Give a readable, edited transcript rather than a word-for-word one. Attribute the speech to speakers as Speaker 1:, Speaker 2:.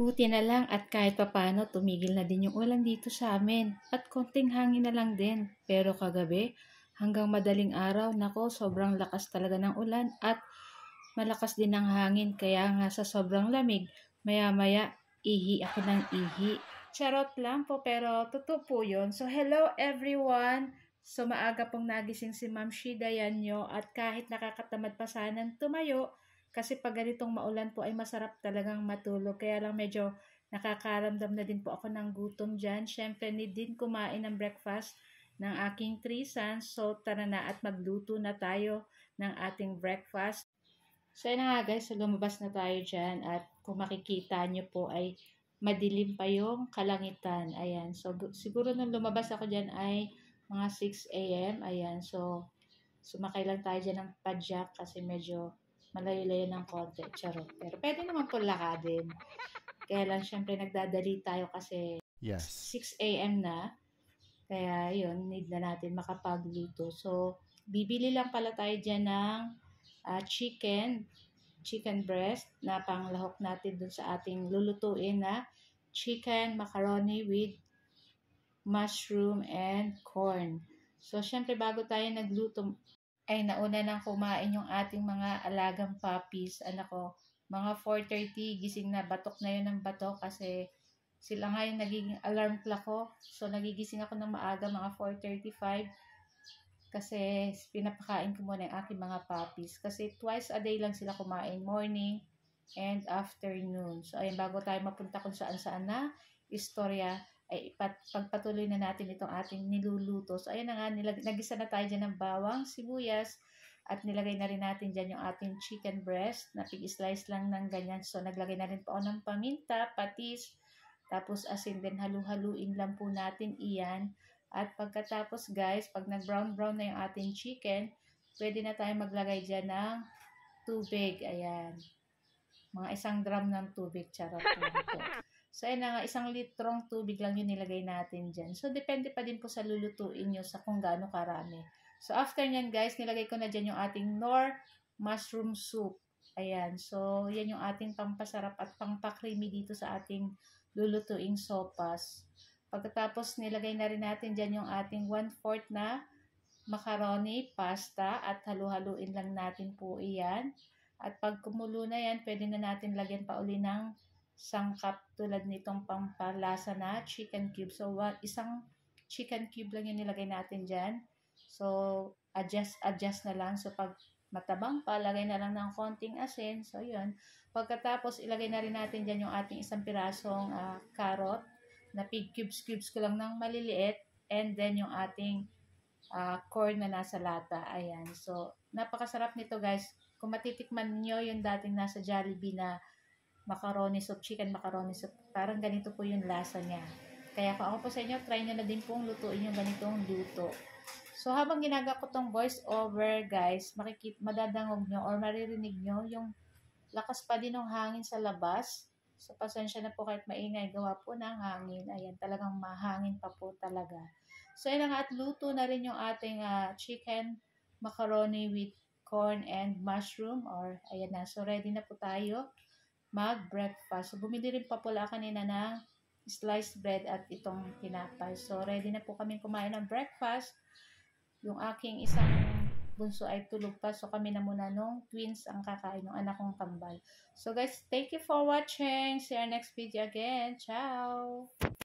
Speaker 1: Buti na lang at kahit papano tumigil na din yung ulan dito sa amin at konting hangin na lang din. Pero kagabi hanggang madaling araw, nako sobrang lakas talaga ng ulan at malakas din ang hangin kaya nga sa sobrang lamig, maya-maya ihi ako ng ihi. Charot lang po pero totoo po yun. So hello everyone! So maaga pong nagising si Ma'am Shida Yanyo at kahit nakakatamad pa sanang tumayo, kasi pag ganitong maulan po ay masarap talagang matulog. Kaya lang medyo nakakaramdam na din po ako ng gutom dyan. Siyempre need din kumain ng breakfast ng aking 3 sons. So tara na at magluto na tayo ng ating breakfast. So yun na nga guys, so lumabas na tayo dyan at kung makikita nyo po ay madilim pa yung kalangitan. Ayan, so siguro nung lumabas ako dyan ay mga 6 a.m. Ayan, so sumakay lang tayo dyan ng padjak kasi medyo malayo-layo ng konti. Charot. Pero pwede naman po lakadin. Kaya lang syempre nagdadali tayo kasi 6 a.m. na. Kaya yun, need na natin makapagluto. So, bibili lang pala tayo dyan ng chicken breast na panglahok natin dun sa ating lulutuin na chicken macaroni with mushroom and corn. So, syempre bago tayo nagluto, ay nauna nang kumain yung ating mga alagang puppies. Anak ko, mga 4:30, gising na, batok na yun ng batok kasi sila nga yung nagiging alarm clock ko. So, nagigising ako ng maaga, mga 4:35 kasi pinapakain ko muna yung aking mga puppies. Kasi twice a day lang sila kumain, morning and afternoon. So, ayun, bago tayo mapunta kung saan-saan na istorya, ay pagpatuloy na natin itong ating niluluto. So, ayun na nga, nagisa na tayo dyan ng bawang, sibuyas, at nilagay na rin natin dyan yung ating chicken breast na pig-slice lang ng ganyan. So, naglagay na rin po ako ng paminta, patis, tapos asin din, halu-haluin lang po natin iyan. At pagkatapos guys, pag nag-brown-brown na yung ating chicken, pwede na tayo maglagay dyan ng tubig. Ayan. Mga 1 drum ng tubig, charot lang po. So, ayun na nga, 1 litrong tubig lang yung nilagay natin dyan. So, depende pa din po sa lulutuin nyo sa kung gaano karami. So, after nyan guys, nilagay ko na dyan yung ating Knorr mushroom soup. Ayan. So, yan yung ating pampasarap at pampakrimi dito sa ating lulutuing sopas. Pagkatapos, nilagay na rin natin dyan yung ating 1/4 na macaroni, pasta, at halu-haluin lang natin po iyan. At pag kumulo na yan, pwede na natin lagyan pa uli ng sangkap tulad nitong pampalasa na chicken cube. So, 1 chicken cube lang yung nilagay natin dyan. So, adjust na lang. So, pag matabang pa, lagay na lang ng konting asin. So, yun. Pagkatapos, ilagay na rin natin dyan yung ating 1 pirasong carrot na cubes ko lang ng maliliit. And then, yung ating corn na nasa lata. Ayan. So, napakasarap nito guys. Kung matitikman nyo yung dating nasa Jollibee na macaroni soup, chicken macaroni soup, parang ganito po yung lasa niya. Kaya kung ako po sa inyo, try nyo na din pong lutuin yung ganitong luto. So, habang ginagawa ko tong voice over, guys, madadangog nyo or maririnig nyo yung lakas pa din ng hangin sa labas. So, pasensya na po kahit maingay, gawa po ng hangin. Ayan, talagang mahangin pa po talaga. So, yun na nga, at luto na rin yung ating chicken macaroni with corn and mushroom. Or, ayan na. So, ready na po tayo mag-breakfast. So, bumili rin pa pala kanina ng sliced bread at itong tinapay. So, ready na po kami kumain ng breakfast. Yung aking isang bunso ay tulog pa. So, kami na muna nung twins ang kakain ng anak kong kambal. So, guys, thank you for watching. See you next video again. Ciao!